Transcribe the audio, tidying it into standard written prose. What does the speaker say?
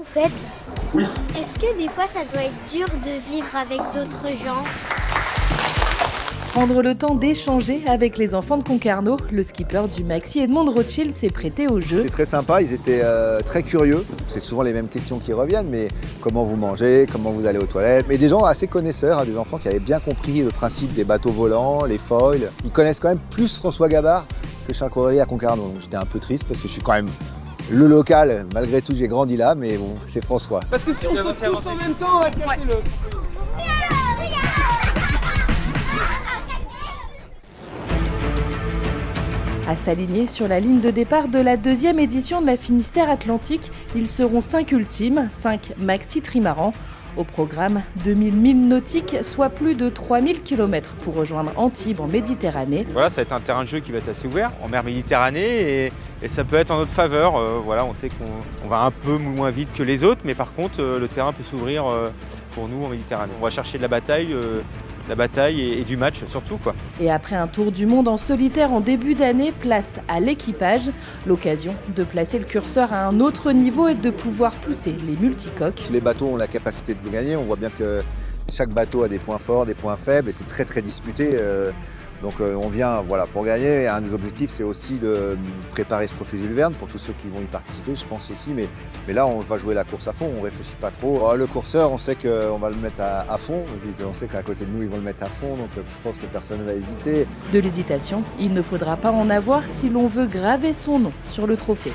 fait, est-ce que des fois ça doit être dur de vivre avec d'autres gens? Prendre le temps d'échanger avec les enfants de Concarneau, le skipper du Maxi Edmond de Rothschild s'est prêté au jeu. C'était très sympa, ils étaient très curieux. C'est souvent les mêmes questions qui reviennent, mais comment vous mangez, comment vous allez aux toilettes. Mais des gens assez connaisseurs, des enfants qui avaient bien compris le principe des bateaux volants, les foils. Ils connaissent quand même plus François Gabard que Charles Correry à Concarneau. Donc j'étais un peu triste parce que je suis quand même le local. Malgré tout, j'ai grandi là, mais bon, c'est François. Parce que si on saute tous en même temps, on va casser le... À s'aligner sur la ligne de départ de la deuxième édition de la Finistère Atlantique, ils seront 5 ultimes, 5 maxi trimarans. Au programme, 2000 milles nautiques, soit plus de 3000 km pour rejoindre Antibes en Méditerranée. Voilà, ça va être un terrain de jeu qui va être assez ouvert en mer Méditerranée et ça peut être en notre faveur. Voilà, on sait qu'on va un peu moins vite que les autres, mais par contre, le terrain peut s'ouvrir pour nous en Méditerranée. On va chercher de la bataille et du match surtout, quoi. Et après un tour du monde en solitaire en début d'année, place à l'équipage. L'occasion de placer le curseur à un autre niveau et de pouvoir pousser les multicoques. Les bateaux ont la capacité de gagner. On voit bien que chaque bateau a des points forts, des points faibles et c'est très très disputé. Donc on vient pour gagner. Et un des objectifs, c'est aussi de préparer ce trophée Jules Verne pour tous ceux qui vont y participer, je pense aussi. Mais là, on va jouer la course à fond, on ne réfléchit pas trop. Le courseur, on sait qu'on va le mettre à fond. Et puis on sait qu'à côté de nous, ils vont le mettre à fond. Donc je pense que personne ne va hésiter. De l'hésitation, il ne faudra pas en avoir si l'on veut graver son nom sur le trophée.